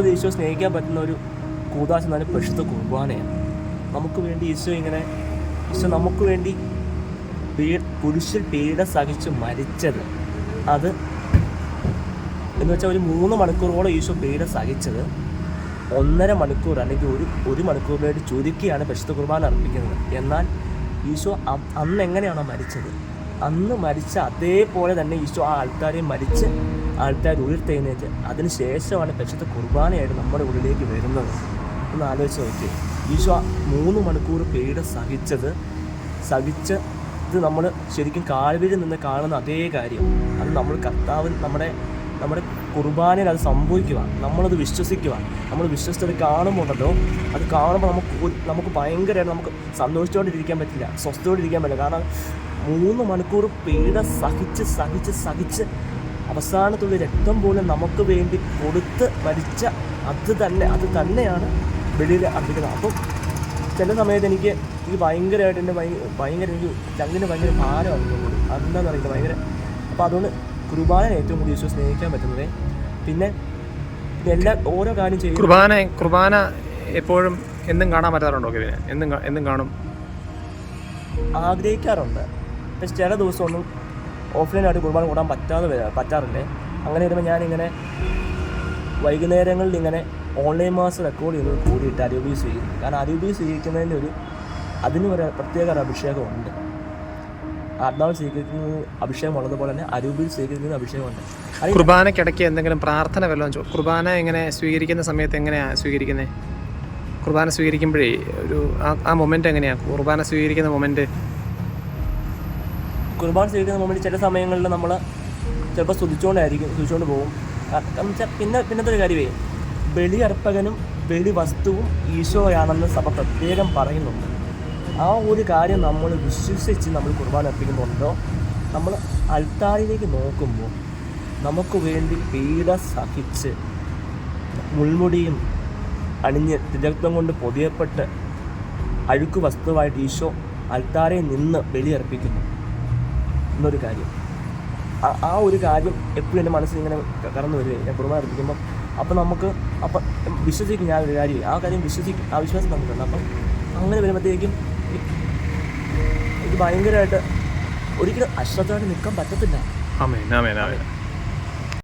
ഈശോ സ്നേഹിക്കാൻ പറ്റുന്ന ഒരു കൂദാശ എന്നാലും പരിശുദ്ധ കുർബാനയാണ്. നമുക്ക് വേണ്ടി ഈശോ നമുക്ക് വേണ്ടി കുരിശിൽ പീഡ സഹിച്ച് മരിച്ചത്, അത് എന്ന് വെച്ചാൽ ഒരു 3 മണിക്കൂറോളം ഈശോ പീഡ സഹിച്ചത് 1.5 മണിക്കൂർ അല്ലെങ്കിൽ ഒരു മണിക്കൂറിലേക്ക് ചുരുക്കിയാണ് പരിശുദ്ധ കുർബാന അർപ്പിക്കുന്നത്. എന്നാൽ ഈശോ അന്ന് എങ്ങനെയാണോ മരിച്ചത്, അന്ന് മരിച്ച അതേപോലെ തന്നെ ഈശോ ആ ആൾക്കാരെ മരിച്ച് ആൾക്കാർ ഉയർത്തെഴുന്നേറ്റ് അതിന് ശേഷമാണ് പരിശുദ്ധ കുർബാനയായിട്ട് നമ്മുടെ ഉള്ളിലേക്ക് വരുന്നത്. ഒന്ന് ആലോചിച്ച് നോക്കി. ഈശോ 3 മണിക്കൂർ പീഡ സഹിച്ച് നമ്മൾ ശരിക്കും കാൽവരിയിൽ നിന്ന് കാണുന്ന അതേ കാര്യം അത് നമ്മൾ കർത്താവ് നമ്മുടെ കുർബാനയിൽ അത് സംഭവിക്കുക, നമ്മളത് വിശ്വസിക്കുക. നമ്മൾ വിശ്വസിച്ചത് കാണുമ്പോണ്ടല്ലോ, അത് കാണുമ്പോൾ നമുക്ക് ഭയങ്കരമായിട്ട് നമുക്ക് സന്തോഷിച്ചോണ്ടിരിക്കാൻ പറ്റില്ല, സ്വസ്ഥയോടിരിക്കാൻ പറ്റില്ല. കാരണം 3 മണിക്കൂർ പീഡ സഹിച്ച് അവസാനത്തുള്ള രക്തം പോലും നമുക്ക് വേണ്ടി കൊടുത്ത് മരിച്ച അത് തന്നെയാണ് വെളിയിൽ അർപ്പിക്കുന്നത്. അപ്പം ചില സമയത്ത് എനിക്ക് ഭയങ്കരമായിട്ട് എനിക്ക് ചങ്കിന് ഭയങ്കര ഭാരമാണ് തോന്നുന്നത്. അതെന്താണെന്ന് അറിയില്ല, ഭയങ്കര. അപ്പോൾ അതുകൊണ്ട് കുർബാന ഏറ്റവും കൂടുതൽ ഈശോ സ്നേഹിക്കാൻ പറ്റുന്നത്. പിന്നെ ഓരോ കാര്യം ചെയ്യും. കുർബാന എപ്പോഴും എന്നും കാണാൻ പറ്റാറുണ്ടോ? എന്നും കാണും ആഗ്രഹിക്കാറുണ്ട്. പക്ഷെ ചില ദിവസമൊന്നും ഓഫ്ലൈനായിട്ട് കുർബാന കൂടാൻ പറ്റാറില്ലേ. അങ്ങനെ വരുമ്പോൾ ഞാനിങ്ങനെ വൈകുന്നേരങ്ങളിൽ ഇങ്ങനെ ഓൺലൈൻ മാസ് റെക്കോർഡ് ചെയ്ത് കൂടിയിട്ട് അരൂപി സ്വീകരിക്കും. കാരണം അരൂപി സ്വീകരിക്കുന്നതിന് അതിന് ഒരു പ്രത്യേക അഭിഷേകമുണ്ട്. ആത്മാവിൽ സ്വീകരിക്കുന്ന അഭിഷേകം ഉള്ളതുപോലെ തന്നെ അരൂപിയിൽ സ്വീകരിക്കുന്ന അഭിഷേകമുണ്ട്. കുർബാനയ്ക്കിടയ്ക്ക് എന്തെങ്കിലും പ്രാർത്ഥന വല്ലതും കുർബാന എങ്ങനെ സ്വീകരിക്കുന്ന സമയത്ത് എങ്ങനെയാണ് സ്വീകരിക്കുന്നത്? കുർബാന സ്വീകരിക്കുമ്പോഴേ ആ മൊമെൻ്റ് എങ്ങനെയാണ്? കുർബാന സ്വീകരിക്കുന്ന മൊമെൻ്റ് ചില സമയങ്ങളിൽ നമ്മൾ ചിലപ്പോൾ സ്തുതിച്ചുകൊണ്ട് പോകും. പിന്നത്തെ ഒരു കാര്യമേ, ബലിയർപ്പകനും ബലി വസ്തുവും ഈശോയാണെന്ന് സഭ പ്രത്യേകം പറയുന്നുണ്ട്. ആ ഒരു കാര്യം നമ്മൾ വിശ്വസിച്ച് നമ്മൾ കുർബാന അർപ്പിക്കുന്നുണ്ടോ, നമ്മൾ അൾത്താരിലേക്ക് നോക്കുമ്പോൾ നമുക്ക് വേണ്ടി പീഡ സഹിച്ച് മുൾമുടിയും അണിഞ്ഞ് രക്തം കൊണ്ട് പൊതിയപ്പെട്ട് അഴുക്ക് വസ്തുവായിട്ട് ഈശോ അൾത്താരയിൽ നിന്ന് ബലിയർപ്പിക്കുന്നു എന്നൊരു കാര്യം. ആ ഒരു കാര്യം എപ്പോഴും എൻ്റെ മനസ്സിൽ ഇങ്ങനെ കടന്നു വരികയും ഞാൻ കുർബാന അർപ്പിക്കുമ്പം അപ്പം വിശ്വസിക്കും. ഞാൻ ഒരു കാര്യം ആ വിശ്വാസം തന്നിട്ടുണ്ട്. അപ്പം അങ്ങനെ വരുമ്പോഴത്തേക്കും ഇത് ഭയങ്കരമായിട്ട് ഒരിക്കലും അശ്രദ്ധമായിട്ട് നിൽക്കാൻ പറ്റത്തില്ല. ആമേൻ ആമേൻ ആമേൻ.